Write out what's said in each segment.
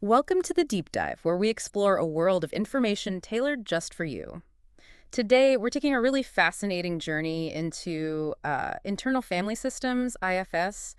Welcome to the Deep Dive, where we explore a world of information tailored just for you. Today, we're taking a really fascinating journey into internal family systems, IFS,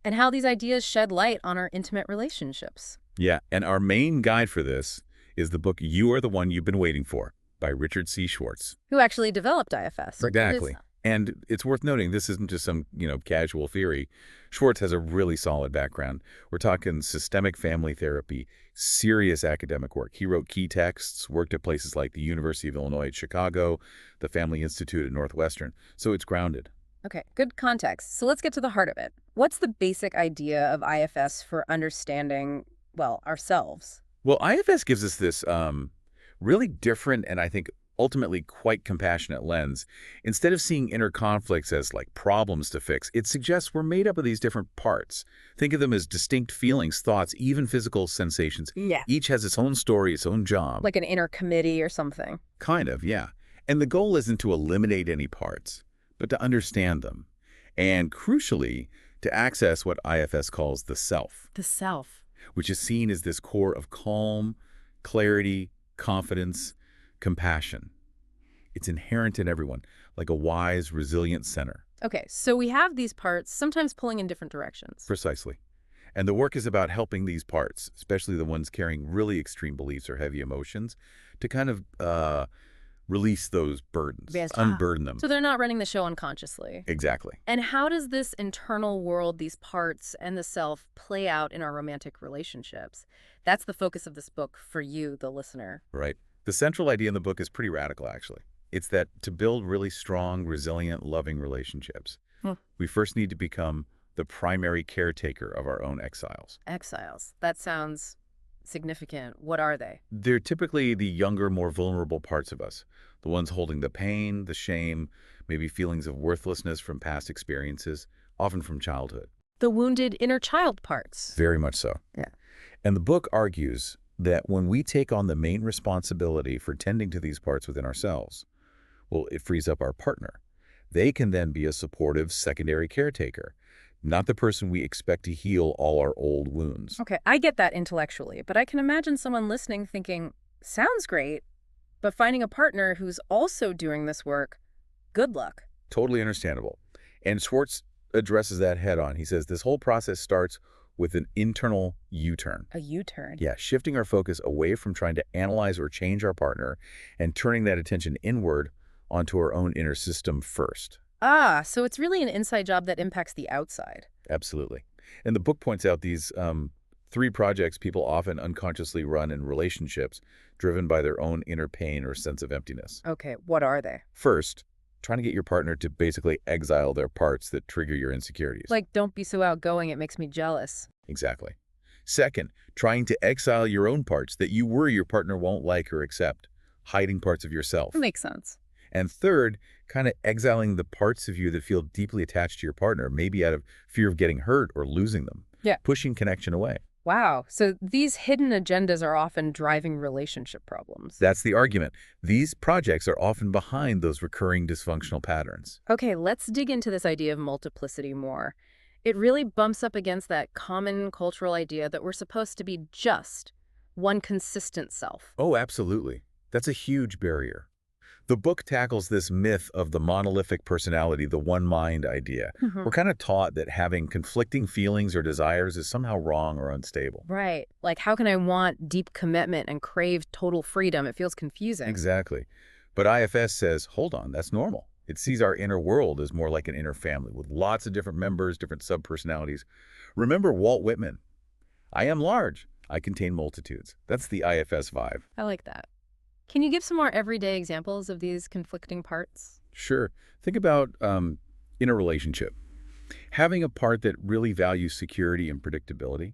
and how these ideas shed light on our intimate relationships. Yeah, and our main guide for this is the book You Are the One You've Been Waiting For by Richard C. Schwartz. Who actually developed IFS? Exactly. And it's worth noting, this isn't just some, casual theory. Schwartz has a really solid background. We're talking systemic family therapy, serious academic work. He wrote key texts, worked at places like the University of Illinois at Chicago, the Family Institute at Northwestern. So it's grounded. Okay, good context. So let's get to the heart of it. What's the basic idea of IFS for understanding, well, ourselves? Well, IFS gives us this really different and I think ultimately quite compassionate lens. Instead of seeing inner conflicts as like problems to fix, it suggests we're made up of these different parts. Think of them as distinct feelings, thoughts, even physical sensations. Yeah. Each has its own story, its own job. Like an inner committee or something. Kind of, yeah. And the goal isn't to eliminate any parts, but to understand them. And crucially, to access what IFS calls the self, The self. which is seen as this core of calm, clarity, confidence, compassion. It's inherent in everyone, like a wise, resilient center. Okay, so we have these parts, sometimes pulling in different directions. Precisely. And the work is about helping these parts, especially the ones carrying really extreme beliefs or heavy emotions, to kind of release those burdens, Yes. unburden them. So they're not running the show unconsciously. Exactly. And how does this internal world, these parts and the self, play out in our romantic relationships? That's the focus of this book for you, the listener. Right. The central idea in the book is pretty radical, actually. It's that to build really strong, resilient, loving relationships, we first need to become the primary caretaker of our own exiles. Exiles. That sounds significant. What are they? They're typically the younger, more vulnerable parts of us, the ones holding the pain, the shame, maybe feelings of worthlessness from past experiences, often from childhood. The wounded inner child parts. Very much so. Yeah. And the book argues that when we take on the main responsibility for tending to these parts within ourselves, well, it frees up our partner. They can then be a supportive secondary caretaker, not the person we expect to heal all our old wounds. Okay, I get that intellectually, but I can imagine someone listening thinking, sounds great, but finding a partner who's also doing this work, good luck. Totally understandable. And Schwartz addresses that head on. He says this whole process starts with an internal U-turn. A U-turn. Yeah, shifting our focus away from trying to analyze or change our partner and turning that attention inward onto our own inner system first. Ah, so it's really an inside job that impacts the outside. Absolutely. And the book points out these three projects people often unconsciously run in relationships driven by their own inner pain or sense of emptiness. Okay, what are they? First, trying to get your partner to basically exile their parts that trigger your insecurities. Like, don't be so outgoing, it makes me jealous. Exactly. Second, trying to exile your own parts that you worry your partner won't like or accept, hiding parts of yourself. That makes sense. And third, kind of exiling the parts of you that feel deeply attached to your partner, maybe out of fear of getting hurt or losing them. Yeah. Pushing connection away. Wow, so these hidden agendas are often driving relationship problems. That's the argument. These projects are often behind those recurring dysfunctional patterns. Okay, let's dig into this idea of multiplicity more. It really bumps up against that common cultural idea that we're supposed to be just one consistent self. Oh, absolutely. That's a huge barrier. The book tackles this myth of the monolithic personality, the one mind idea. We're kind of taught that having conflicting feelings or desires is somehow wrong or unstable. Right. Like, how can I want deep commitment and crave total freedom? It feels confusing. Exactly. But IFS says, hold on, that's normal. It sees our inner world as more like an inner family with lots of different members, different sub-personalities. Remember Walt Whitman. I am large. I contain multitudes. That's the IFS vibe. I like that. Can you give some more everyday examples of these conflicting parts? Sure. Think about in a relationship. Having a part that really values security and predictability,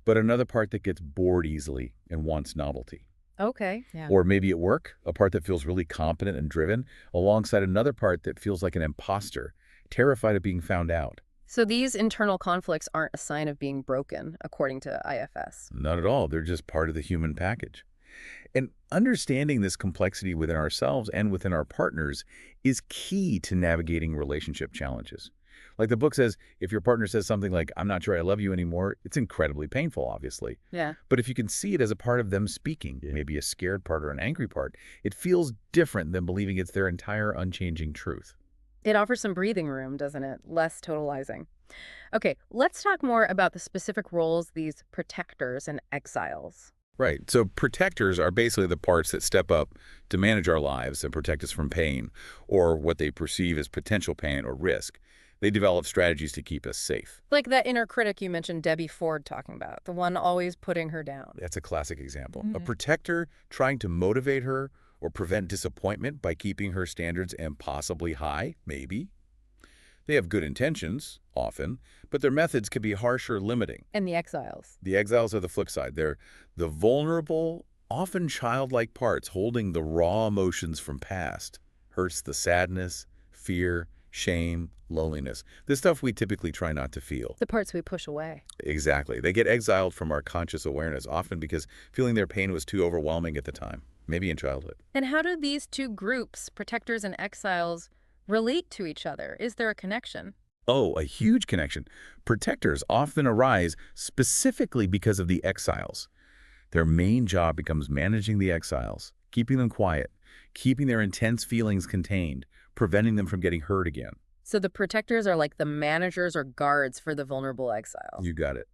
but another part that gets bored easily and wants novelty. Okay. Yeah. Or maybe at work, a part that feels really competent and driven, alongside another part that feels like an imposter, terrified of being found out. So these internal conflicts aren't a sign of being broken, according to IFS. Not at all. They're just part of the human package. And understanding this complexity within ourselves and within our partners is key to navigating relationship challenges. Like the book says, if your partner says something like, I'm not sure I love you anymore, it's incredibly painful, obviously. Yeah. But if you can see it as a part of them speaking, maybe a scared part or an angry part, it feels different than believing it's their entire unchanging truth. It offers some breathing room, doesn't it? Less totalizing. Okay, let's talk more about the specific roles these protectors and exiles. Right. So protectors are basically the parts that step up to manage our lives and protect us from pain or what they perceive as potential pain or risk. They develop strategies to keep us safe. Like that inner critic you mentioned Debbie Ford talking about, the one always putting her down. That's a classic example. A Mhm. protector trying to motivate her or prevent disappointment by keeping her standards impossibly high, maybe. They have good intentions, often, but their methods can be harsh or limiting. And the exiles. The exiles are the flip side. They're the vulnerable, often childlike parts holding the raw emotions from past. Hurts the sadness, fear, shame, loneliness. This stuff we typically try not to feel. The parts we push away. Exactly. They get exiled from our conscious awareness, often because feeling their pain was too overwhelming at the time, maybe in childhood. And how do these two groups, protectors and exiles, relate to each other? Is there a connection? Oh, a huge connection. Protectors often arise specifically because of the exiles. Their main job becomes managing the exiles, keeping them quiet, keeping their intense feelings contained, preventing them from getting hurt again. So the protectors are like the managers or guards for the vulnerable exiles. You got it.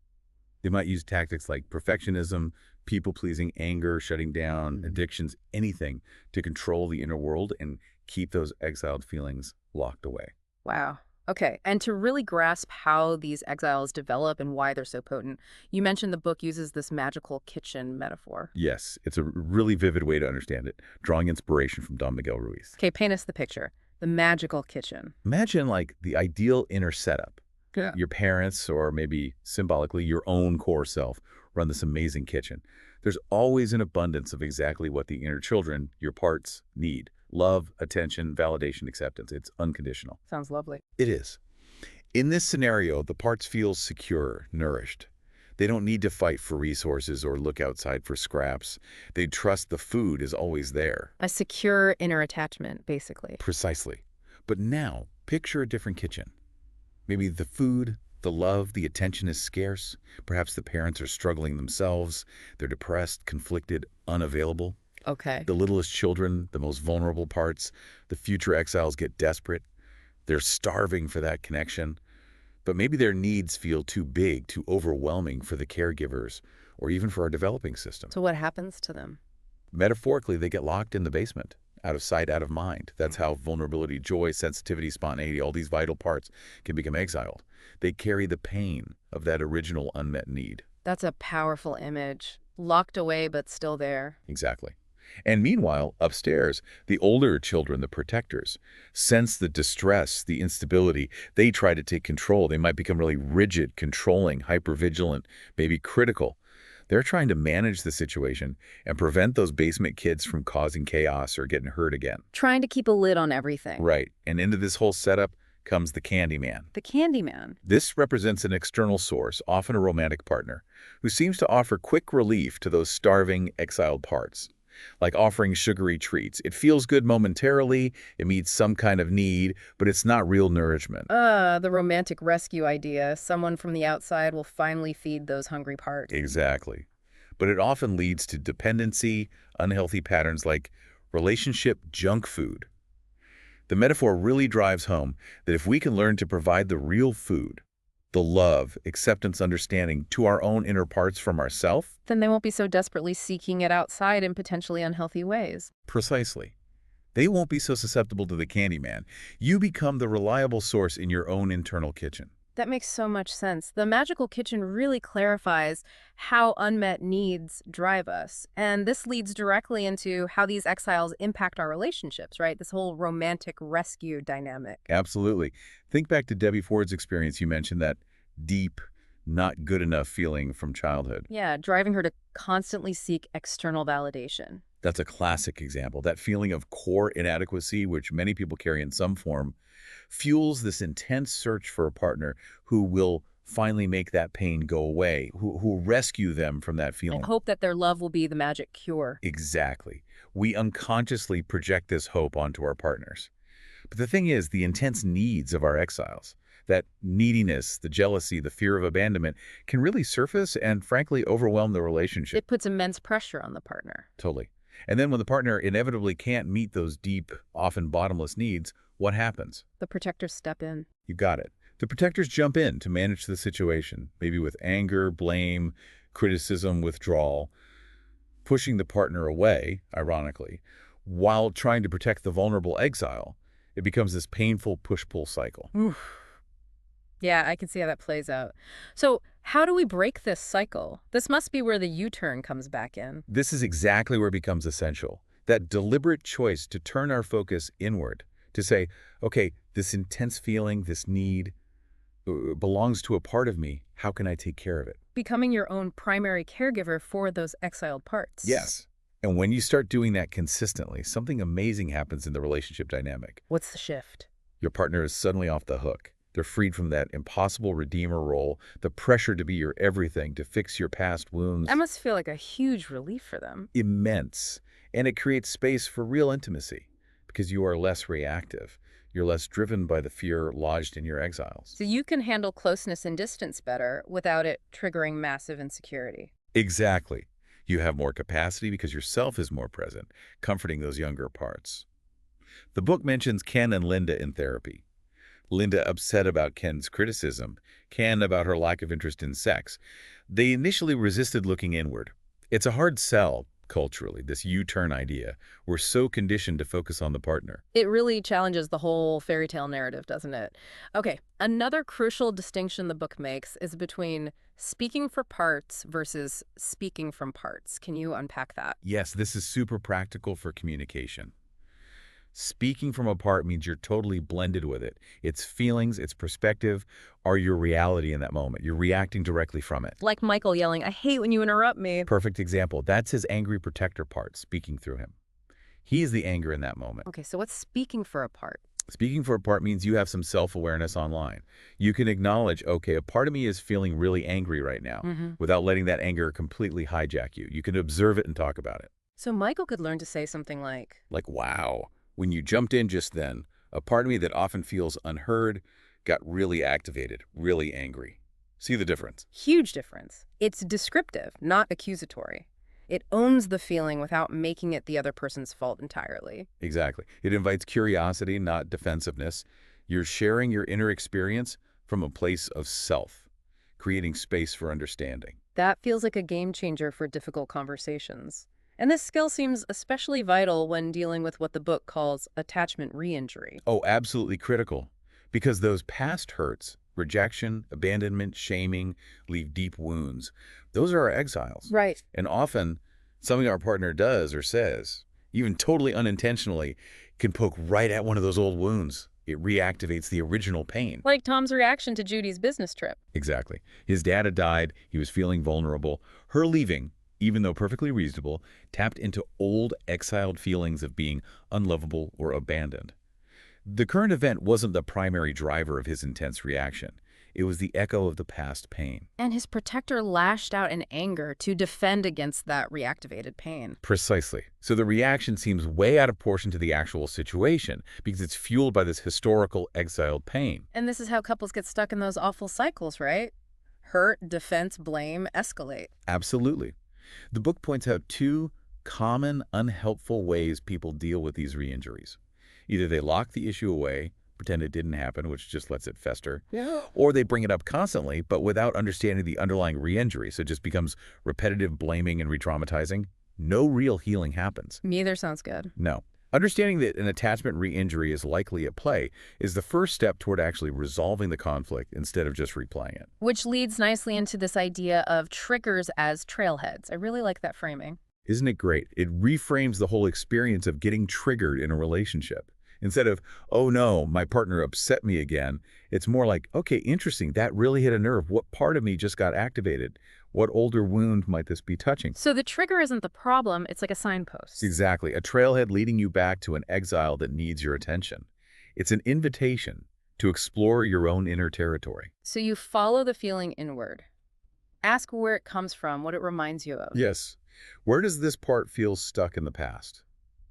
They might use tactics like perfectionism, people-pleasing, anger, shutting down, addictions, anything to control the inner world and keep those exiled feelings locked away. Wow. Okay, and to really grasp how these exiles develop and why they're so potent, you mentioned the book uses this magical kitchen metaphor. Yes, it's a really vivid way to understand it, drawing inspiration from Don Miguel Ruiz. Okay, paint us the picture. The magical kitchen. Imagine like the ideal inner setup. Yeah. Your parents, or maybe symbolically your own core self, run this amazing kitchen. There's always an abundance of exactly what the inner children, your parts, need. Love, attention, validation, acceptance. It's unconditional. Sounds lovely. It is. In this scenario, the parts feel secure, nourished. They don't need to fight for resources or look outside for scraps. They trust the food is always there. A secure inner attachment, basically. Precisely. But now, picture a different kitchen. Maybe the food, the love, the attention is scarce. Perhaps the parents are struggling themselves. They're depressed, conflicted, unavailable. Okay. The littlest children, the most vulnerable parts, the future exiles get desperate. They're starving for that connection. But maybe their needs feel too big, too overwhelming for the caregivers, or even for our developing system. So what happens to them? Metaphorically, they get locked in the basement, out of sight, out of mind. That's how vulnerability, joy, sensitivity, spontaneity, all these vital parts can become exiled. They carry the pain of that original unmet need. That's a powerful image. Locked away, but still there. Exactly. And meanwhile, upstairs, the older children, the protectors, sense the distress, the instability. They try to take control. They might become really rigid, controlling, hypervigilant, maybe critical. They're trying to manage the situation and prevent those basement kids from causing chaos or getting hurt again. Trying to keep a lid on everything. Right. And into this whole setup comes the Candyman. The Candyman. This represents an external source, often a romantic partner, who seems to offer quick relief to those starving, exiled parts. Like offering sugary treats. It feels good momentarily, it meets some kind of need, but it's not real nourishment. The romantic rescue idea. Someone from the outside will finally feed those hungry parts. Exactly. But it often leads to dependency, unhealthy patterns like relationship junk food. The metaphor really drives home that if we can learn to provide the real food, the love, acceptance, understanding to our own inner parts from ourselves. Then they won't be so desperately seeking it outside in potentially unhealthy ways. Precisely. They won't be so susceptible to the Candyman. You become the reliable source in your own internal kitchen. That makes so much sense. The magical kitchen really clarifies how unmet needs drive us. And this leads directly into how these exiles impact our relationships, right? This whole romantic rescue dynamic. Absolutely. Think back to Debbie Ford's experience. You mentioned that deep, not good enough feeling from childhood. Yeah, driving her to constantly seek external validation. That's a classic example. That feeling of core inadequacy, which many people carry in some form, fuels this intense search for a partner who will finally make that pain go away, who will rescue them from that feeling. And hope that their love will be the magic cure. Exactly. We unconsciously project this hope onto our partners. But the thing is, the intense needs of our exiles, That neediness, the jealousy, the fear of abandonment can really surface and, frankly, overwhelm the relationship. It puts immense pressure on the partner. Totally. And then when the partner inevitably can't meet those deep, often bottomless needs, what happens? The protectors step in. You got it. The protectors jump in to manage the situation, maybe with anger, blame, criticism, withdrawal, pushing the partner away, ironically, while trying to protect the vulnerable exile. It becomes this painful push-pull cycle. Oof. Yeah, I can see how that plays out. So how do we break this cycle? This must be where the U-turn comes back in. This is exactly where it becomes essential. That deliberate choice to turn our focus inward, to say, okay, this intense feeling, this need, belongs to a part of me. How can I take care of it? Becoming your own primary caregiver for those exiled parts. Yes. And when you start doing that consistently, something amazing happens in the relationship dynamic. What's the shift? Your partner is suddenly off the hook. They're freed from that impossible redeemer role, the pressure to be your everything, to fix your past wounds. That must feel like a huge relief for them. Immense. And it creates space for real intimacy because you are less reactive. You're less driven by the fear lodged in your exiles. So you can handle closeness and distance better without it triggering massive insecurity. Exactly. You have more capacity because yourself is more present, comforting those younger parts. The book mentions Ken and Linda in therapy. Linda upset about Ken's criticism, Ken about her lack of interest in sex. They initially resisted looking inward. It's a hard sell, culturally, this U-turn idea. We're so conditioned to focus on the partner. It really challenges the whole fairy tale narrative, doesn't it? Okay, another crucial distinction the book makes is between speaking for parts versus speaking from parts. Can you unpack that? Yes, this is super practical for communication. Speaking from a part means you're totally blended with it. Its feelings, its perspective are your reality in that moment. You're reacting directly from it. Like Michael yelling, "I hate when you interrupt me." Perfect example. That's his angry protector part speaking through him. He is the anger in that moment. Okay, so what's speaking for a part? Speaking for a part means you have some self-awareness online. You can acknowledge, okay, a part of me is feeling really angry right now, without letting that anger completely hijack you. You can observe it and talk about it. So Michael could learn to say something like, Wow, when you jumped in just then, a part of me that often feels unheard got really activated, really angry. See the difference? huge difference. It's descriptive, not accusatory. It owns the feeling without making it the other person's fault entirely. Exactly. It invites curiosity, not defensiveness. You're sharing your inner experience from a place of self, creating space for understanding. That feels like a game changer for difficult conversations. And this skill seems especially vital when dealing with what the book calls attachment re-injury. Oh, absolutely critical. Because those past hurts, rejection, abandonment, shaming, leave deep wounds. Those are our exiles. Right. And often, something our partner does or says, even totally unintentionally, can poke right at one of those old wounds. It reactivates the original pain. Like Tom's reaction to Judy's business trip. Exactly. His dad had died. He was feeling vulnerable. Her leaving, even though perfectly reasonable, tapped into old exiled feelings of being unlovable or abandoned. The current event wasn't the primary driver of his intense reaction. It was the echo of the past pain. And his protector lashed out in anger to defend against that reactivated pain. Precisely. So the reaction seems way out of proportion to the actual situation because it's fueled by this historical exiled pain. And this is how couples get stuck in those awful cycles, right? Hurt, defense, blame, escalate. Absolutely. The book points out two common, unhelpful ways people deal with these re-injuries. Either they lock the issue away, pretend it didn't happen, which just lets it fester, or they bring it up constantly, but without understanding the underlying re-injury, so it just becomes repetitive blaming and re-traumatizing. No real healing happens. Neither sounds good. No. Understanding that an attachment re-injury is likely at play is the first step toward actually resolving the conflict instead of just replaying it. Which leads nicely into this idea of triggers as trailheads. I really like that framing. Isn't it great? It reframes the whole experience of getting triggered in a relationship. Instead of, oh no, my partner upset me again, it's more like, okay, interesting, that really hit a nerve. What part of me just got activated? What older wound might this be touching? So the trigger isn't the problem, it's like a signpost. Exactly, a trailhead leading you back to an exile that needs your attention. It's an invitation to explore your own inner territory. So you follow the feeling inward. Ask where it comes from, what it reminds you of. Yes. Where does this part feel stuck in the past?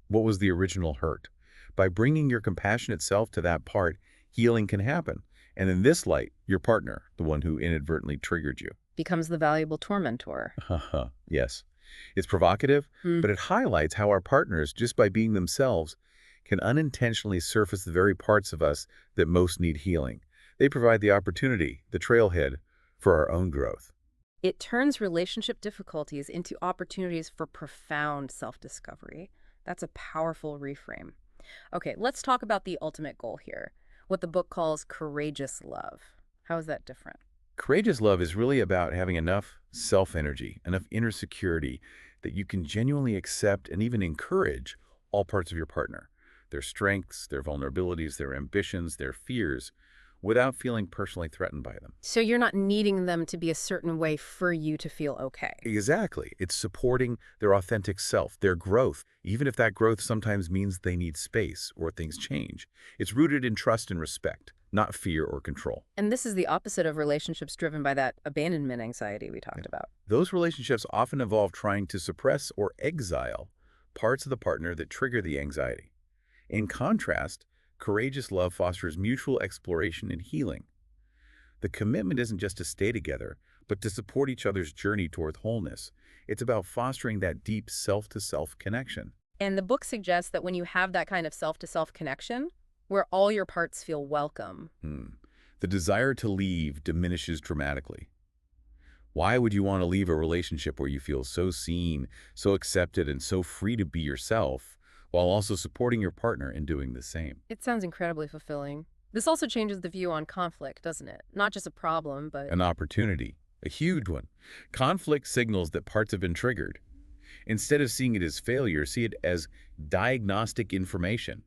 What was the original hurt? By bringing your compassionate self to that part, healing can happen. And in this light, your partner, the one who inadvertently triggered you. Becomes the valuable tormentor. Haha, yes. It's provocative, Hmm. but it highlights how our partners, just by being themselves, can unintentionally surface the very parts of us that most need healing. They provide the opportunity, the trailhead, for our own growth. It turns relationship difficulties into opportunities for profound self-discovery. That's a powerful reframe. Okay, let's talk about the ultimate goal here, what the book calls courageous love. How is that different? Courageous love is really about having enough self-energy, enough inner security that you can genuinely accept and even encourage all parts of your partner, their strengths, their vulnerabilities, their ambitions, their fears, without feeling personally threatened by them. So you're not needing them to be a certain way for you to feel okay. Exactly. It's supporting their authentic self, their growth, even if that growth sometimes means they need space or things change. It's rooted in trust and respect, not fear or control. And this is the opposite of relationships driven by that abandonment anxiety we Yeah. talked about. Those relationships often involve trying to suppress or exile parts of the partner that trigger the anxiety. In contrast, courageous love fosters mutual exploration and healing. The commitment isn't just to stay together, but to support each other's journey toward wholeness. It's about fostering that deep self-to-self connection. And the book suggests that when you have that kind of self-to-self connection, where all your parts feel welcome. Hmm. The desire to leave diminishes dramatically. Why would you want to leave a relationship where you feel so seen, so accepted, and so free to be yourself, while also supporting your partner in doing the same? It sounds incredibly fulfilling. This also changes the view on conflict, doesn't it? Not just a problem, but An opportunity, a huge one. Conflict signals that parts have been triggered. Instead of seeing it as failure, see it as diagnostic information.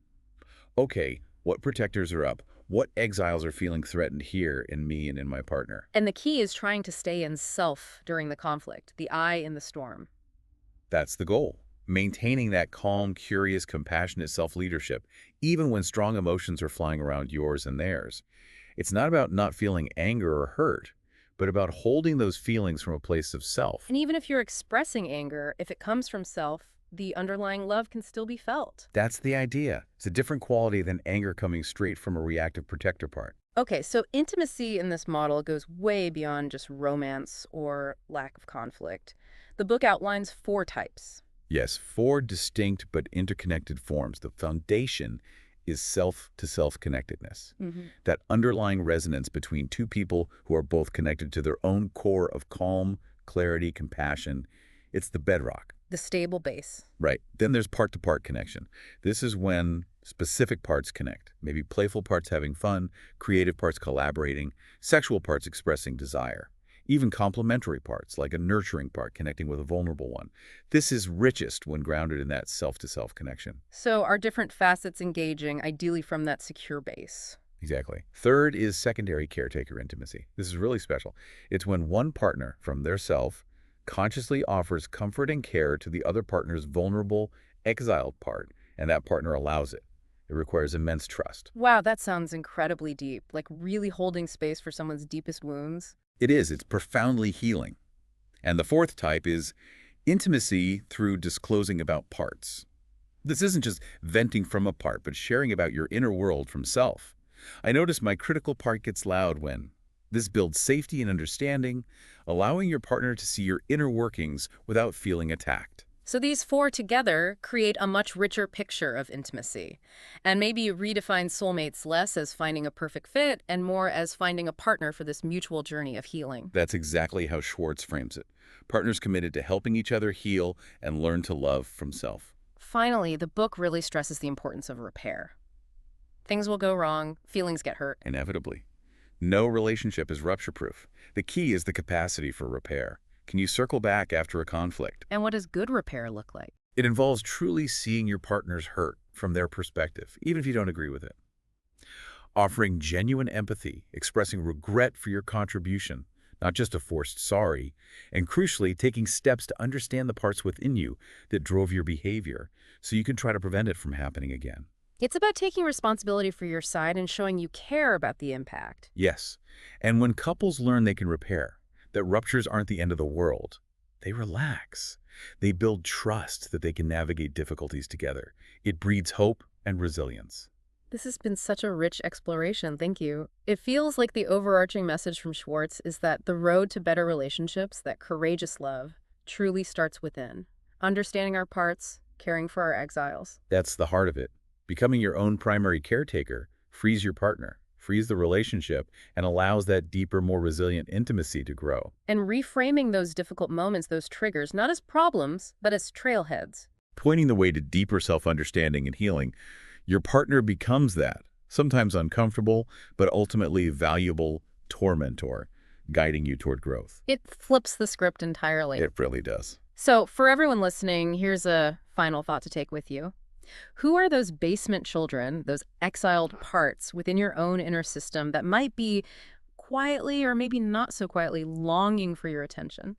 Okay, what protectors are up? What exiles are feeling threatened here in me and in my partner? and the key is trying to stay in self during the conflict, the eye in the storm. That's the goal. Maintaining that calm, curious, compassionate self-leadership, even when strong emotions are flying around yours and theirs. It's not about not feeling anger or hurt, but about holding those feelings from a place of self. And even if you're expressing anger, if it comes from self, the underlying love can still be felt. That's the idea. It's a different quality than anger coming straight from a reactive protector part. Okay, so intimacy in this model goes way beyond just romance or lack of conflict. The book outlines 4 types. Yes, 4 distinct but interconnected forms. The foundation is self-to-self connectedness. That underlying resonance between two people who are both connected to their own core of calm, clarity, compassion. It's the bedrock. The stable base. Right. Then there's part-to-part connection. This is when specific parts connect. Maybe playful parts having fun, creative parts collaborating, sexual parts expressing desire. Even complementary parts, like a nurturing part connecting with a vulnerable one. This is richest when grounded in that self-to-self connection. So are different facets engaging, ideally from that secure base? Exactly. Third is secondary caretaker intimacy. This is really special. It's when one partner, from their self, consciously offers comfort and care to the other partner's vulnerable, exiled part, and that partner allows it. It requires immense trust. Wow, that sounds incredibly deep, like really holding space for someone's deepest wounds. It is. It's profoundly healing. And the fourth type is intimacy through disclosing about parts. This isn't just venting from a part, but sharing about your inner world from self. I notice my critical part gets loud when. This builds safety and understanding, allowing your partner to see your inner workings without feeling attacked. So these 4 together create a much richer picture of intimacy. And maybe you redefine soulmates less as finding a perfect fit and more as finding a partner for this mutual journey of healing. That's exactly how Schwartz frames it. Partners committed to helping each other heal and learn to love from self. Finally, the book really stresses the importance of repair. Things will go wrong, feelings get hurt. Inevitably. No relationship is rupture-proof. The key is the capacity for repair. Can you circle back after a conflict? And what does good repair look like? It involves truly seeing your partner's hurt from their perspective, even if you don't agree with it. Offering genuine empathy, expressing regret for your contribution, not just a forced sorry, and crucially, taking steps to understand the parts within you that drove your behavior so you can try to prevent it from happening again. It's about taking responsibility for your side and showing you care about the impact. Yes, and when couples learn they can repair, that ruptures aren't the end of the world, they relax. They build trust that they can navigate difficulties together. It breeds hope and resilience. This has been such a rich exploration. Thank you. It feels like the overarching message from Schwartz is that the road to better relationships, that courageous love, truly starts within. Understanding our parts, caring for our exiles. That's the heart of it. Becoming your own primary caretaker frees your partner, frees the relationship, and allows that deeper, more resilient intimacy to grow. And reframing those difficult moments, those triggers, not as problems, but as trailheads. Pointing the way to deeper self-understanding and healing, your partner becomes that, sometimes uncomfortable, but ultimately valuable tormentor, guiding you toward growth. It flips the script entirely. It really does. So, for everyone listening, here's a final thought to take with you. Who are those basement children, those exiled parts within your own inner system that might be quietly or maybe not so quietly longing for your attention?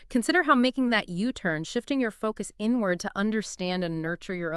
Consider how making that U-turn, shifting your focus inward to understand and nurture your